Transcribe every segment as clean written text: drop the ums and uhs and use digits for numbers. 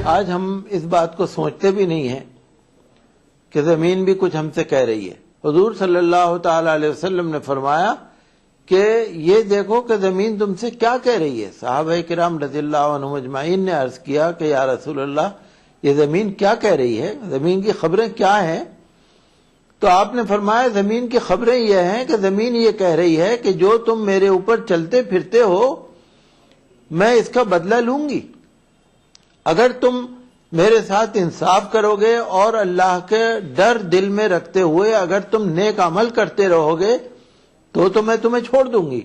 آج ہم اس بات کو سوچتے بھی نہیں ہیں کہ زمین بھی کچھ ہم سے کہہ رہی ہے. حضور صلی اللہ تعالی علیہ وسلم نے فرمایا کہ یہ دیکھو کہ زمین تم سے کیا کہہ رہی ہے. صحابہ کرام رضی اللہ عنہم اجمعین نے عرض کیا کہ یا رسول اللہ یہ زمین کیا کہہ رہی ہے, زمین کی خبریں کیا ہیں؟ تو آپ نے فرمایا زمین کی خبریں یہ ہیں کہ زمین یہ کہہ رہی ہے کہ جو تم میرے اوپر چلتے پھرتے ہو میں اس کا بدلہ لوں گی. اگر تم میرے ساتھ انصاف کرو گے اور اللہ کے ڈر دل میں رکھتے ہوئے اگر تم نیک عمل کرتے رہو گے تو میں تمہیں چھوڑ دوں گی,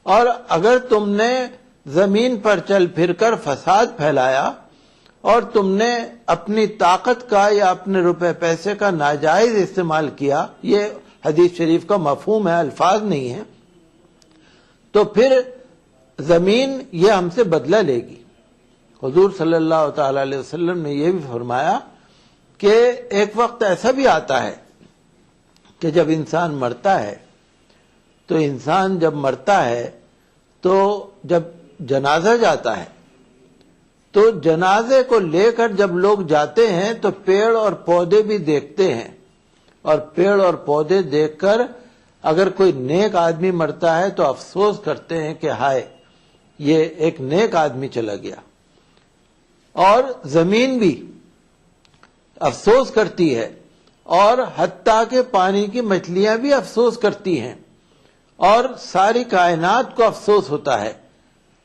اور اگر تم نے زمین پر چل پھر کر فساد پھیلایا اور تم نے اپنی طاقت کا یا اپنے روپے پیسے کا ناجائز استعمال کیا, یہ حدیث شریف کا مفہوم ہے, الفاظ نہیں ہے, تو پھر زمین یہ ہم سے بدلہ لے گی. حضور صلی اللہ تعالی علیہ وسلم نے یہ بھی فرمایا کہ ایک وقت ایسا بھی آتا ہے کہ جب انسان مرتا ہے تو انسان جب مرتا ہے تو جب جنازہ جاتا ہے تو جنازے کو لے کر جب لوگ جاتے ہیں تو پیڑ اور پودے بھی دیکھتے ہیں, اور پیڑ اور پودے دیکھ کر اگر کوئی نیک آدمی مرتا ہے تو افسوس کرتے ہیں کہ ہائے یہ ایک نیک آدمی چلا گیا. اور زمین بھی افسوس کرتی ہے, اور حتیٰ کہ پانی کی مچھلیاں بھی افسوس کرتی ہیں, اور ساری کائنات کو افسوس ہوتا ہے.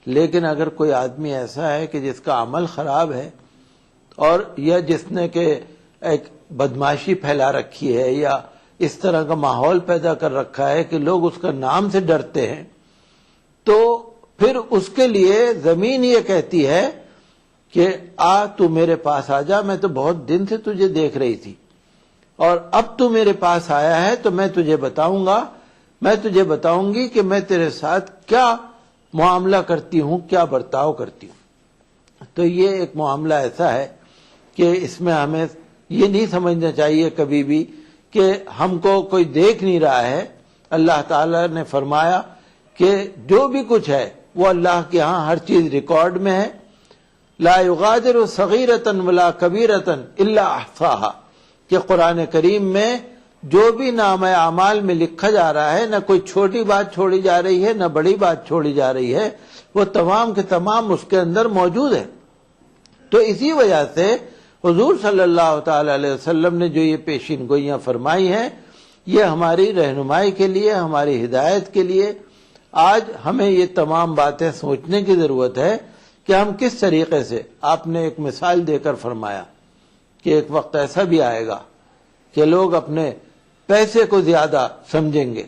لیکن اگر کوئی آدمی ایسا ہے کہ جس کا عمل خراب ہے اور یا جس نے کہ ایک بدمعاشی پھیلا رکھی ہے یا اس طرح کا ماحول پیدا کر رکھا ہے کہ لوگ اس کا نام سے ڈرتے ہیں, تو پھر اس کے لیے زمین یہ کہتی ہے کہ تو میرے پاس آ جا, میں تو بہت دن سے تجھے دیکھ رہی تھی اور اب تو میرے پاس آیا ہے تو میں تجھے بتاؤں گا, میں تجھے بتاؤں گی کہ میں تیرے ساتھ کیا معاملہ کرتی ہوں, کیا برتاؤ کرتی ہوں. تو یہ ایک معاملہ ایسا ہے کہ اس میں ہمیں یہ نہیں سمجھنا چاہیے کبھی بھی کہ ہم کو کوئی دیکھ نہیں رہا ہے. اللہ تعالی نے فرمایا کہ جو بھی کچھ ہے وہ اللہ کے ہاں ہر چیز ریکارڈ میں ہے. لا یغادر صغیرۃ ولا کبیرۃ الا احصاها, کہ قرآن کریم میں جو بھی نام اعمال میں لکھا جا رہا ہے نہ کوئی چھوٹی بات چھوڑی جا رہی ہے نہ بڑی بات چھوڑی جا رہی ہے, وہ تمام کے تمام اس کے اندر موجود ہے. تو اسی وجہ سے حضور صلی اللہ تعالی علیہ وسلم نے جو یہ پیشین گوئیاں فرمائی ہیں یہ ہماری رہنمائی کے لیے, ہماری ہدایت کے لیے. آج ہمیں یہ تمام باتیں سوچنے کی ضرورت ہے کہ ہم کس طریقے سے, آپ نے ایک مثال دے کر فرمایا کہ ایک وقت ایسا بھی آئے گا کہ لوگ اپنے پیسے کو زیادہ سمجھیں گے,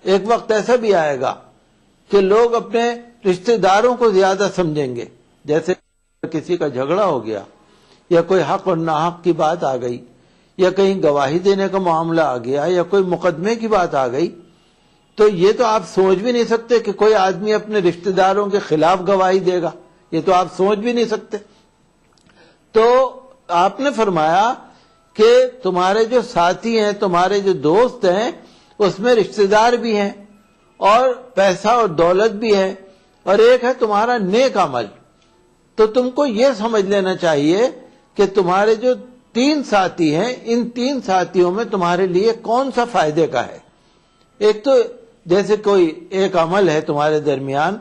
ایک وقت ایسا بھی آئے گا کہ لوگ اپنے رشتہ داروں کو زیادہ سمجھیں گے. جیسے کسی کا جھگڑا ہو گیا یا کوئی حق اور ناحق کی بات آ گئی یا کہیں گواہی دینے کا معاملہ آ گیا یا کوئی مقدمے کی بات آ گئی, تو یہ تو آپ سوچ بھی نہیں سکتے کہ کوئی آدمی اپنے رشتہ داروں کے خلاف گواہی دے گا, یہ تو آپ سوچ بھی نہیں سکتے. تو آپ نے فرمایا کہ تمہارے جو ساتھی ہیں, تمہارے جو دوست ہیں, اس میں رشتہ دار بھی ہیں اور پیسہ اور دولت بھی ہے, اور ایک ہے تمہارا نیک عمل. تو تم کو یہ سمجھ لینا چاہیے کہ تمہارے جو 3 ساتھی ہیں, ان 3 ساتھیوں میں تمہارے لیے کون سا فائدے کا ہے. ایک تو جیسے کوئی ایک عمل ہے تمہارے درمیان,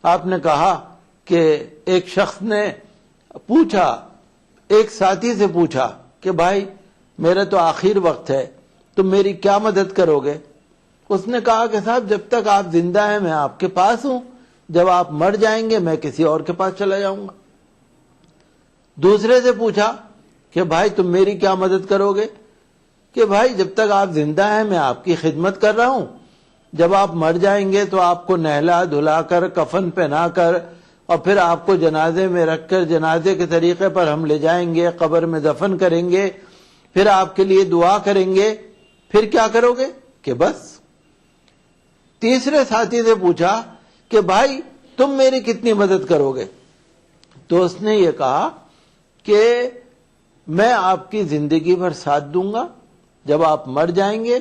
آپ نے کہا کہ ایک شخص نے پوچھا, ایک ساتھی سے پوچھا کہ بھائی میرا تو آخر وقت ہے, تم میری کیا مدد کرو گے؟ اس نے کہا کہ صاحب جب تک آپ زندہ ہیں میں آپ کے پاس ہوں, جب آپ مر جائیں گے میں کسی اور کے پاس چلا جاؤں گا. دوسرے سے پوچھا کہ بھائی تم میری کیا مدد کرو گے؟ کہ بھائی جب تک آپ زندہ ہیں میں آپ کی خدمت کر رہا ہوں, جب آپ مر جائیں گے تو آپ کو نہلا دھلا کر کفن پہنا کر اور پھر آپ کو جنازے میں رکھ کر جنازے کے طریقے پر ہم لے جائیں گے, قبر میں دفن کریں گے, پھر آپ کے لیے دعا کریں گے, پھر کیا کرو گے؟ کہ بس. تیسرے ساتھی سے پوچھا کہ بھائی تم میری کتنی مدد کرو گے؟ تو اس نے یہ کہا کہ میں آپ کی زندگی بھر ساتھ دوں گا, جب آپ مر جائیں گے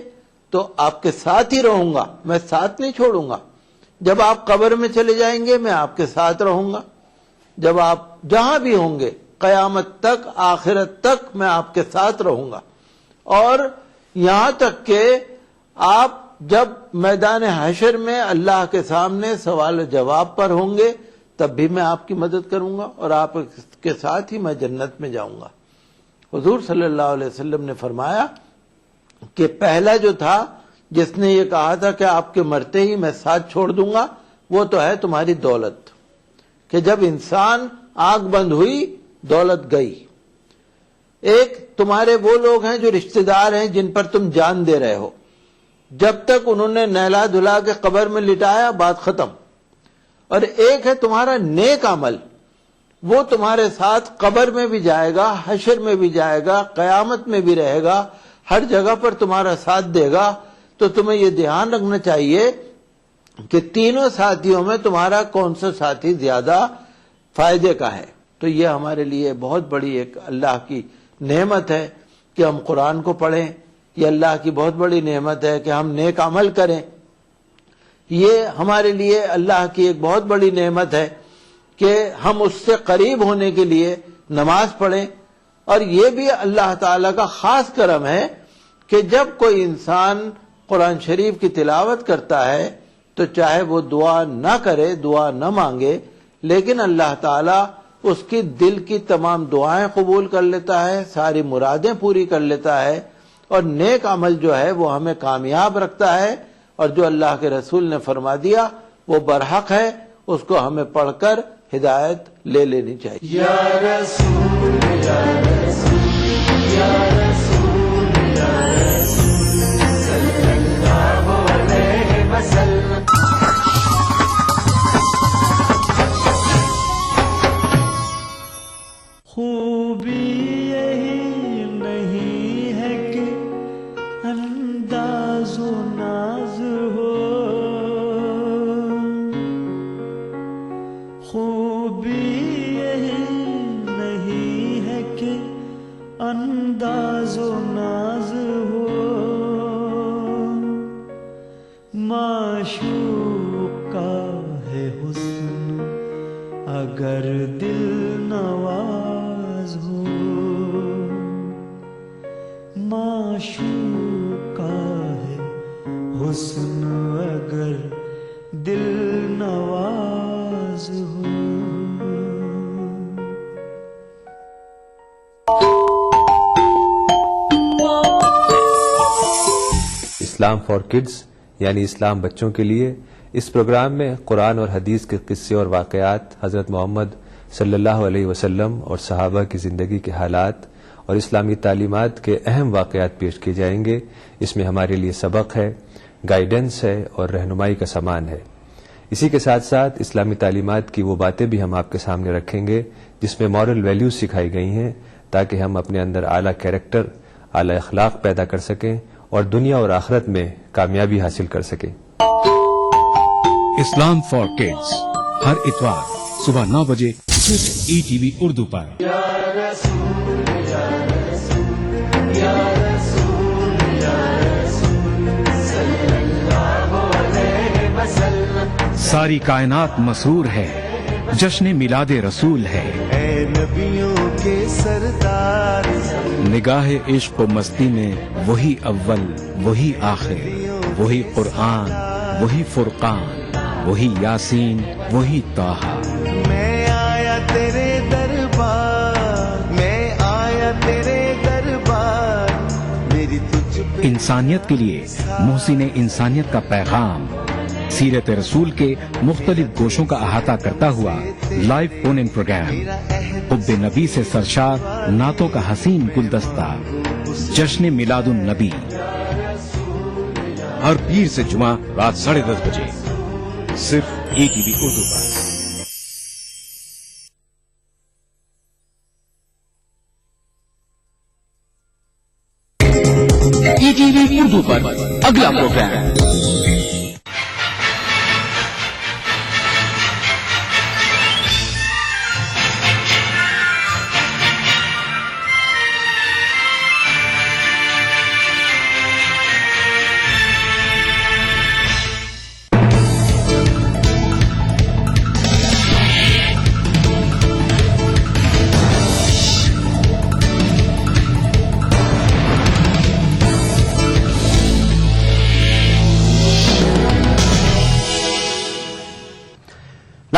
تو آپ کے ساتھ ہی رہوں گا, میں ساتھ نہیں چھوڑوں گا. جب آپ قبر میں چلے جائیں گے میں آپ کے ساتھ رہوں گا, جب آپ جہاں بھی ہوں گے قیامت تک، آخرت تک میں آپ کے ساتھ رہوں گا، اور یہاں تک کہ آپ جب میدان حشر میں اللہ کے سامنے سوال و جواب پر ہوں گے تب بھی میں آپ کی مدد کروں گا، اور آپ کے ساتھ ہی میں جنت میں جاؤں گا۔ حضور صلی اللہ علیہ وسلم نے فرمایا کہ پہلا جو تھا جس نے یہ کہا تھا کہ آپ کے مرتے ہی میں ساتھ چھوڑ دوں گا، وہ تو ہے تمہاری دولت، کہ جب انسان آنکھ بند ہوئی دولت گئی۔ ایک تمہارے وہ لوگ ہیں جو رشتہ دار ہیں جن پر تم جان دے رہے ہو، جب تک انہوں نے نہلا دھلا کے قبر میں لٹایا بات ختم۔ اور ایک ہے تمہارا نیک عمل، وہ تمہارے ساتھ قبر میں بھی جائے گا، حشر میں بھی جائے گا، قیامت میں بھی رہے گا، ہر جگہ پر تمہارا ساتھ دے گا۔ تو تمہیں یہ دھیان رکھنا چاہیے کہ تینوں ساتھیوں میں تمہارا کون سا ساتھی زیادہ فائدے کا ہے۔ تو یہ ہمارے لیے بہت بڑی ایک اللہ کی نعمت ہے کہ ہم قرآن کو پڑھیں، یہ اللہ کی بہت بڑی نعمت ہے کہ ہم نیک عمل کریں، یہ ہمارے لیے اللہ کی ایک بہت بڑی نعمت ہے کہ ہم اس سے قریب ہونے کے لیے نماز پڑھیں۔ اور یہ بھی اللہ تعالیٰ کا خاص کرم ہے کہ جب کوئی انسان قرآن شریف کی تلاوت کرتا ہے تو چاہے وہ دعا نہ کرے، دعا نہ مانگے، لیکن اللہ تعالیٰ اس کی دل کی تمام دعائیں قبول کر لیتا ہے، ساری مرادیں پوری کر لیتا ہے، اور نیک عمل جو ہے وہ ہمیں کامیاب رکھتا ہے، اور جو اللہ کے رسول نے فرما دیا وہ برحق ہے، اس کو ہمیں پڑھ کر ہدایت لے لینی چاہیے۔ یا رسول یا رسول یا رسول یا رسول صلی اللہ علیہ وسلم۔ خوبی یہی نہیں ہے کہ انداز و ناز ہو، خوبی یہی نہیں ہے کہ انداز و ناز ہو، معشوق کا ہے حسن اگر دل نواز ہو، معشوق کا ہے حسن اگر دل نواز ہو۔ اسلام فار کڈز یعنی اسلام بچوں کے لیے، اس پروگرام میں قرآن اور حدیث کے قصے اور واقعات، حضرت محمد صلی اللہ علیہ وسلم اور صحابہ کی زندگی کے حالات اور اسلامی تعلیمات کے اہم واقعات پیش کیے جائیں گے۔ اس میں ہمارے لیے سبق ہے، گائیڈنس ہے اور رہنمائی کا سامان ہے۔ اسی کے ساتھ ساتھ اسلامی تعلیمات کی وہ باتیں بھی ہم آپ کے سامنے رکھیں گے جس میں مورل ویلیوز سکھائی گئی ہیں، تاکہ ہم اپنے اندر اعلیٰ کیریکٹر، اعلیٰ اخلاق پیدا کر سکیں اور دنیا اور آخرت میں کامیابی حاصل کر سکیں۔ اسلام فار کڈز ہر اتوار صبح 9 بجے صرف ETV اردو پر۔ یا رسول یا رسول یا رسول یا رسول صلی اللہ علیہ وسلم۔ ساری کائنات مسرور ہے، جشن میلاد رسول ہے، اے نبیوں کے سردار، نگاہ عشق و مستی میں وہی اول وہی آخر، وہی قرآن وہی فرقان، وہی یاسین وہی طٰہٰ۔ میں آیا تیرے دربار، میں آیا تیرے دربار، میری تجھ پہ انسانیت کے لیے محسن انسانیت کا پیغام، سیرت رسول کے مختلف گوشوں کا احاطہ کرتا ہوا لائیو فون ان پروگرام، حب نبی سے سرشار نعتوں کا حسین گلدستہ، جشن میلاد النبی، ہر پیر سے جمعہ رات 10:30 بجے صرف ETV اردو پر۔ ETV اردو پر اگلا programme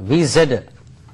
VZ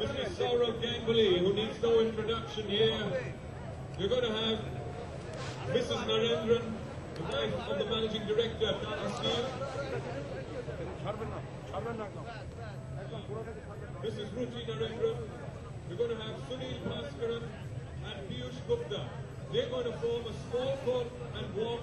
Mr. Saurav Ganguly, who needs no introduction here. We're going to have Mrs. Narendran, the wife of the Managing Director, Tata Steel. Mrs. Ruchi Narendran. We're going to have Sunil Bhaskaran and Piyush Gupta. They're going to form a small court and walk.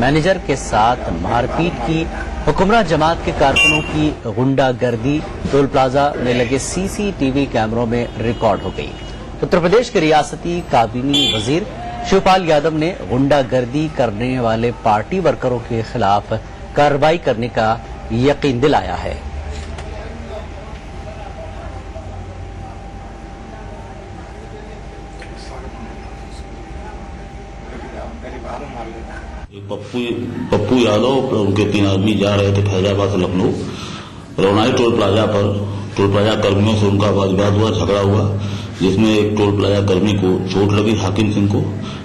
Manager کے ساتھ مار پیٹ کی، حکمراں جماعت کے کارکنوں کی غنڈہ گردی ٹول پلازہ میں لگے سی سی ٹی وی کیمروں میں ریکارڈ ہو گئی۔ اتر پردیش کے ریاستی کابینی وزیر شیوپال یادو نے غنڈہ گردی کرنے والے پارٹی ورکروں کے خلاف کارروائی کرنے کا یقین دلایا ہے۔ پپو یادو اور ان کے 3 آدمی جا رہے تھے فیض آباد سے لکھنؤ، رونائی ٹول پلازہ کرمیوں سے ان کا واد واد ہوا، جھگڑا ہوا، جس میں ایک ٹول پلازہ کرمی کو چوٹ لگی، حاکم سنگھ کو۔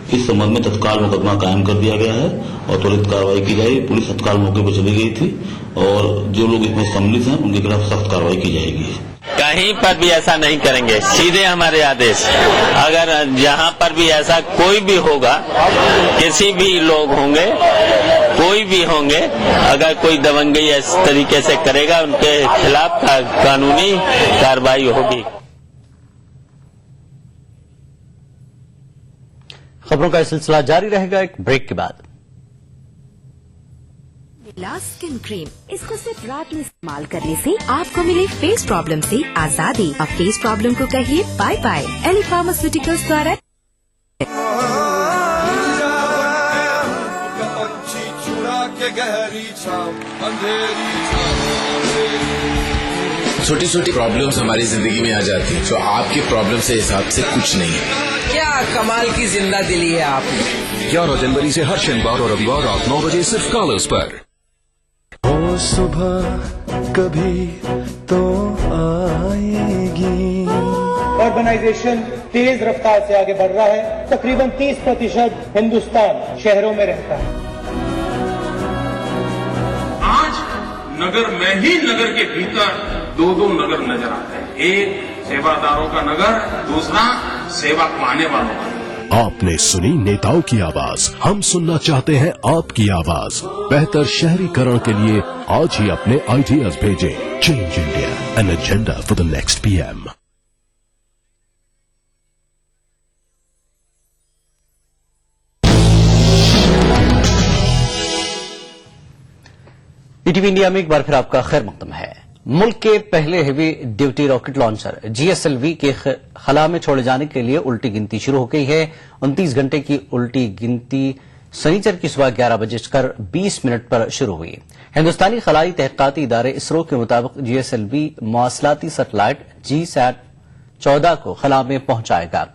اس سبب میں تتکال مقدمہ قائم کر دیا گیا ہے اور تورت کارروائی کی جائے گی۔ پولیس تتکال موقع پر چلی گئی تھی اور جو لوگ اس میں شامل ہیں ان کے خلاف سخت کارروائی کی جائے گی۔ کہیں پر بھی ایسا نہیں کریں گے، سیدھے ہمارے آدیش۔ اگر جہاں پر بھی ایسا کوئی بھی ہوگا، کسی بھی لوگ ہوں گے، کوئی بھی ہوں گے، اگر کوئی دبنگئی اس طریقے سے کرے گا ان کے خلاف قانونی کارروائی ہوگی۔ خبروں کا سلسلہ جاری رہے گا ایک بریک کے بعد۔ اسکن کریم، اس کو صرف رات میں استعمال کرنے سے آپ کو ملے فیس پرابلم سے آزادی۔ اب فیس پرابلم کو کہیے بائے بائے۔ ایلی فارماسیوٹیکلز دوارا چھوٹی چھوٹی پرابلمز ہماری زندگی میں آ جاتی ہیں جو آپ کی پرابلم سے حساب سے کچھ نہیں ہے۔ کیا کمال کی زندہ دلی ہے آپ نے۔ 11 جنوری سے ہر شنیوار اور رویوار رات 9 بجے صرف کالرز پر۔ وہ صبح کبھی تو آئے گی۔ اربنائزیشن تیز رفتار سے آگے بڑھ رہا ہے، تقریباً 30% ہندوستان شہروں میں رہتا ہے۔ آج نگر میں ہی نگر کے بھیتر 2 نگر نظر آتے ہیں، ایک سیواداروں کا نگر، دوسرا سیوا پانے والوں کا۔ آپ نے سنی نیتاؤں کی آواز، ہم سننا چاہتے ہیں آپ کی آواز۔ بہتر شہری کرن کے لیے آج ہی اپنے آئیڈیاز بھیجیں۔ Change India, an agenda for the next PM۔ ETV India میں ایک بار پھر آپ کا خیر مقدم ہے۔ ملک کے پہلے heavy duty rocket launcher GSLV کے خلا میں چھوڑے جانے کے لیے الٹی گنتی شروع ہو گئی ہے۔ 29 گھنٹے کی الٹی گنتی سنیچر کی صبح 11:20 پر شروع ہوئی۔ ہندوستانی خلائی تحقیقاتی ادارے اسرو کے مطابق GSLV مواصلاتی سیٹلائٹ GSAT-14 کو خلا میں پہنچائے گا۔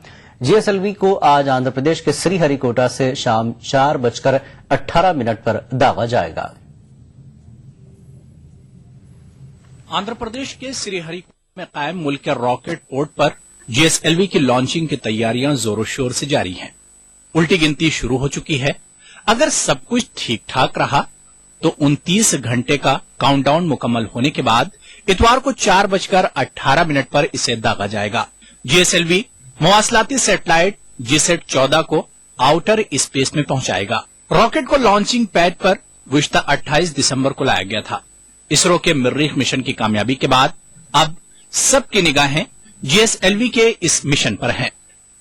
GSLV کو آج آندھرا پردیش کے سری ہری کوٹا سے شام 4:18 پر داغا جائے گا۔ آندھرا پردیش کے سری ہری کوٹا میں قائم ملک کے راکٹ پورٹ پر GSLV کی لانچنگ کی تیاریاں زور و شور سے جاری ہیں۔ الٹی گنتی شروع ہو چکی ہے۔ اگر سب کچھ ٹھیک ٹھاک رہا تو 29 گھنٹے کا کاؤنٹ ڈاؤن مکمل ہونے کے بعد اتوار کو 4:18 پر اسے داغا جائے گا۔ GSLV مواصلاتی سیٹلائٹ GSAT-14 کو آؤٹر اسپیس میں پہنچائے گا۔ راکٹ کو لانچنگ پیڈ پر گزشتہ 28 دسمبر کو لایا گیا تھا۔ اسرو کے مریخ مشن کی کامیابی کے بعد اب سب کی نگاہیں GSLV کے اس مشن پر ہیں۔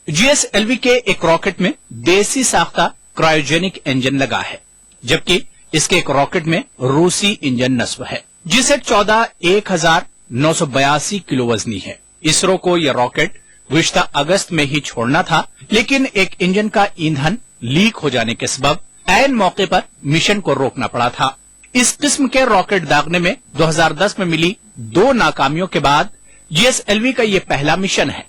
GSLV کے ایک راکٹ میں دیسی ساختہ کرائیوجینک انجن لگا ہے، جبکہ اس کے ایک راکٹ میں روسی انجن نصب ہے۔ GSAT-14 1982 کلو وزنی ہے۔ اسرو کو یہ راکٹ گزشتہ اگست میں ہی چھوڑنا تھا، لیکن ایک انجن کا ایندھن لیک ہو جانے کے سبب عین موقع پر مشن کو روکنا پڑا تھا۔ اس قسم کے راکٹ داغنے میں 2010 میں ملی 2 ناکامیوں کے بعد GSLV کا یہ پہلا مشن ہے۔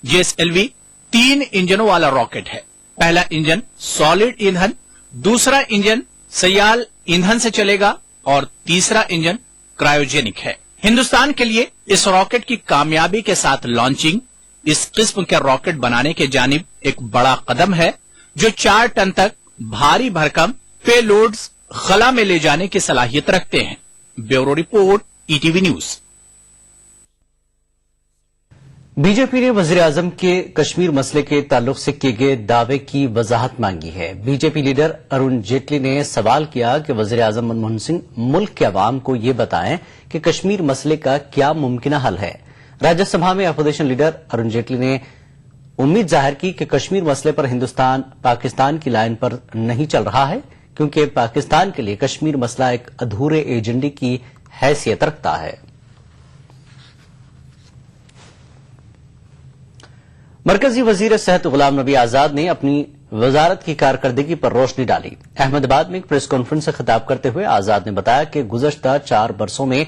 GSLV 3 انجنوں والا راکٹ ہے۔ پہلا انجن سالڈ ایندھن، دوسرا انجن سیال ایندھن سے چلے گا اور تیسرا انجن کرائیوجینک ہے۔ ہندوستان کے لیے اس راکٹ کی کامیابی کے ساتھ لانچنگ اس قسم کے راکٹ بنانے کے جانب ایک بڑا قدم ہے، جو 4 ٹن تک بھاری بھرکم پے لوڈز خلا میں لے جانے کی صلاحیت رکھتے ہیں۔ Bureau report ETV news. B J P نے وزیر اعظم کے کشمیر مسئلے کے تعلق سے کیے گئے دعوے کی وضاحت مانگی ہے۔ B J P leader Arun Jaitley نے سوال کیا کہ وزیر اعظم منموہن سنگھ ملک کے عوام کو یہ بتائیں کہ کشمیر مسئلے کا کیا ممکنہ حل ہے۔ راجیہ سبھا میں اپوزیشن لیڈر ارون جیٹلی نے امید ظاہر کی کہ کشمیر مسئلے پر ہندوستان پاکستان کی لائن پر نہیں چل رہا ہے، کیونکہ پاکستان کے لیے کشمیر مسئلہ ایک ادھورے ایجنڈے کی حیثیت رکھتا ہے۔ مرکزی وزیر صحت غلام نبی آزاد نے اپنی وزارت کی کارکردگی پر روشنی ڈالی۔ احمد آباد میں ایک پریس کانفرنس سے خطاب کرتے ہوئے آزاد نے بتایا کہ گزشتہ 4 برسوں میں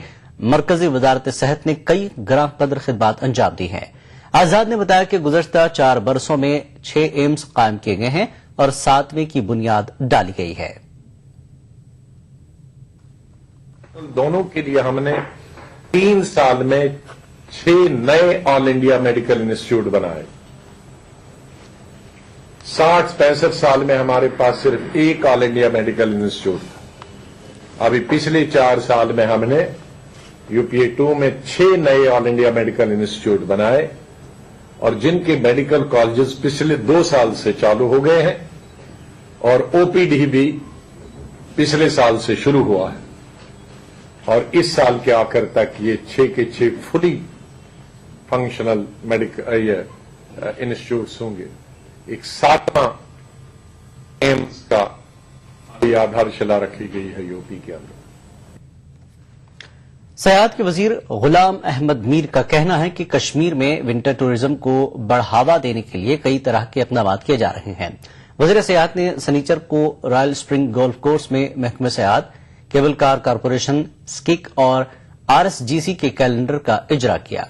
مرکزی وزارت صحت نے کئی گراں قدر خدمات انجام دی ہیں۔ آزاد نے بتایا کہ گزشتہ 4 برسوں میں 6 ایمز قائم کیے گئے ہیں اور 7ویں کی بنیاد ڈالی گئی ہے۔ دونوں کے لیے ہم نے 3 سال میں 6 نئے آل انڈیا میڈیکل انسٹیٹیوٹ بنائے۔ 60-65 سال میں ہمارے پاس صرف 1 آل انڈیا میڈیکل انسٹیٹیوٹ تھا۔ ابھی پچھلے 4 سال میں ہم نے UPA 2 میں 6 نئے آل انڈیا میڈیکل انسٹیٹیوٹ بنائے اور جن کے میڈیکل کالجز پچھلے 2 سال سے چالو ہو گئے ہیں اور OPD بھی پچھلے سال سے شروع ہوا ہے اور اس سال کے آخر تک یہ 6 کے 6 فلی فنکشنل میڈیکل انسٹیٹیوٹس ہوں گے۔ ایک 7واں ایمز کا آدھارشلا رکھی گئی ہے UP کے اندر۔ سیاحت کے وزیر غلام احمد میر کا کہنا ہے کہ کشمیر میں ونٹر ٹورزم کو بڑھاوا دینے کے لیے کئی طرح کے اقدامات کیے جا رہے ہیں۔ وزیر سیاحت نے سنیچر کو رائل اسپرنگ گولف کورس میں محکمہ سیاحت، کیبل کار کارپوریشن، سکک اور RSGC کے کیلنڈر کا اجرا کیا۔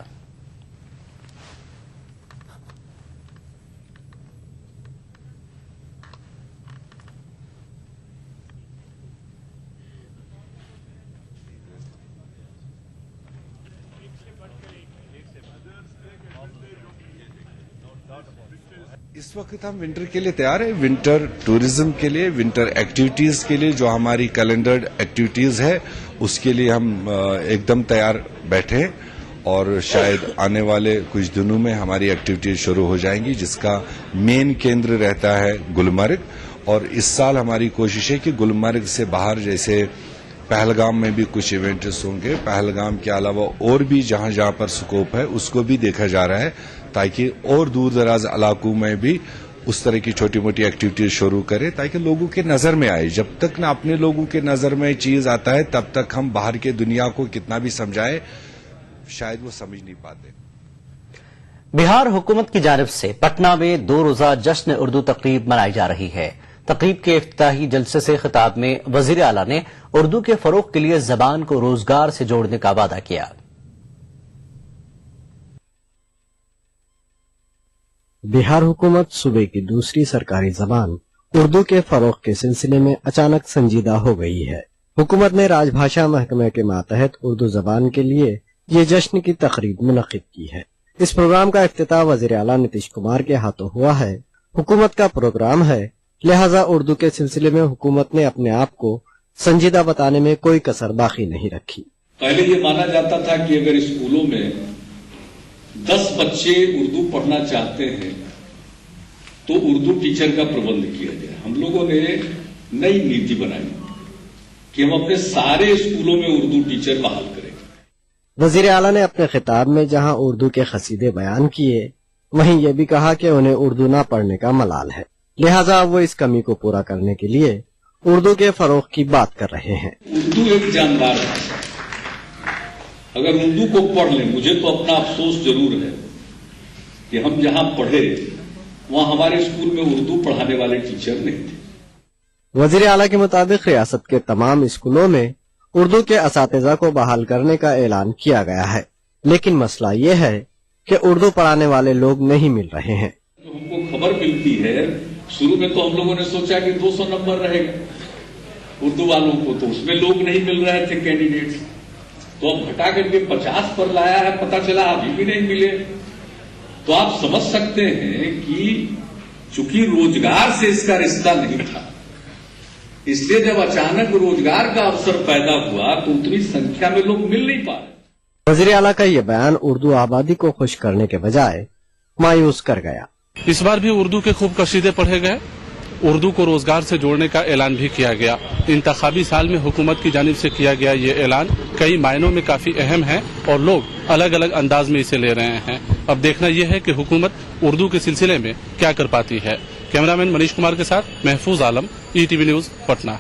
اس وقت ہم ونٹر کے لیے تیار ہیں، ونٹر ٹورزم کے لیے، ونٹر ایکٹیویٹیز کے لیے جو ہماری کیلنڈرڈ ایکٹیویٹیز ہے اس کے لیے ہم ایک دم تیار بیٹھے ہیں اور شاید آنے والے کچھ دنوں میں ہماری ایکٹیویٹیز شروع ہو جائیں گی جس کا مین کیندر رہتا ہے گلمرگ، اور اس سال ہماری کوشش ہے کہ گلمرگ سے باہر جیسے پہلگام میں بھی کچھ ایونٹس ہوں گے، پہلگام کے علاوہ اور بھی جہاں جہاں پر سکوپ ہے اس کو بھی دیکھا جا رہا ہے تاکہ اور دور دراز علاقوں میں بھی اس طرح کی چھوٹی موٹی ایکٹیویٹیز شروع کرے تاکہ لوگوں کے نظر میں آئے۔ جب تک نہ اپنے لوگوں کے نظر میں چیز آتا ہے تب تک ہم باہر کے دنیا کو کتنا بھی سمجھائے شاید وہ سمجھ نہیں پاتے۔ بہار حکومت کی جانب سے پٹنہ میں 2 روزہ جشن اردو تقریب منائی جا رہی ہے۔ تقریب کے افتتاحی جلسے سے خطاب میں وزیر اعلیٰ نے اردو کے فروغ کے لیے زبان کو روزگار سے جوڑنے کا وعدہ کیا۔ بہار حکومت صوبے کی دوسری سرکاری زبان اردو کے فروغ کے سلسلے میں اچانک سنجیدہ ہو گئی ہے۔ حکومت نے راج بھاشا محکمہ کے ماتحت اردو زبان کے لیے یہ جشن کی تقریب منعقد کی ہے۔ اس پروگرام کا افتتاح وزیر اعلیٰ نتیش کمار کے ہاتھوں ہوا ہے۔ حکومت کا پروگرام ہے، لہذا اردو کے سلسلے میں حکومت نے اپنے آپ کو سنجیدہ بتانے میں کوئی کسر باقی نہیں رکھی۔ پہلے یہ مانا جاتا تھا کہ اگر اسکولوں میں 10 بچے اردو پڑھنا چاہتے ہیں تو اردو ٹیچر کا پربند کیا جائے۔ ہم لوگوں نے نئی نیتی بنائی کہ ہم اپنے سارے اسکولوں میں اردو ٹیچر بحال کریں۔ وزیر اعلیٰ نے اپنے خطاب میں جہاں اردو کے قصیدے بیان کیے وہیں یہ بھی کہا کہ انہیں اردو نہ پڑھنے کا ملال ہے، لہذا وہ اس کمی کو پورا کرنے کے لیے اردو کے فروغ کی بات کر رہے ہیں۔ اردو ایک جاندار ہے، اگر اردو کو پڑھ لیں، مجھے تو اپنا افسوس ضرور ہے کہ ہم جہاں پڑھے وہاں ہمارے اسکول میں اردو پڑھانے والے ٹیچر نہیں تھے۔ وزیر اعلیٰ کے مطابق ریاست کے تمام اسکولوں میں اردو کے اساتذہ کو بحال کرنے کا اعلان کیا گیا ہے، لیکن مسئلہ یہ ہے کہ اردو پڑھانے والے لوگ نہیں مل رہے ہیں۔ ہم کو خبر ملتی ہے، شروع میں تو ہم لوگوں نے سوچا کہ 200 نمبر رہے گا اردو والوں کو، تو اس میں لوگ نہیں مل رہے تھے کینڈیڈیٹس، تو اب گھٹا کر کے 50 پر لایا ہے، پتہ چلا ابھی بھی نہیں ملے۔ تو آپ سمجھ سکتے ہیں کہ چونکہ روزگار سے اس کا رشتہ نہیں تھا، اس لیے جب اچانک روزگار کا اوسر پیدا ہوا تو اتنی سنکھیا میں لوگ مل نہیں پا رہے۔ وزیر اعلیٰ کا یہ بیان اردو آبادی کو خوش کرنے کے بجائے مایوس کر گیا۔ اس بار بھی اردو کے خوب قصیدے پڑھے گئے، اردو کو روزگار سے جوڑنے کا اعلان بھی کیا گیا۔ انتخابی سال میں حکومت کی جانب سے کیا گیا یہ اعلان کئی معنوں میں کافی اہم ہے اور لوگ الگ الگ انداز میں اسے لے رہے ہیں۔ اب دیکھنا یہ ہے کہ حکومت اردو کے سلسلے میں کیا کر پاتی ہے۔ کیمرامین منیش کمار کے ساتھ محفوظ عالم، ETV نیوز، پٹنہ۔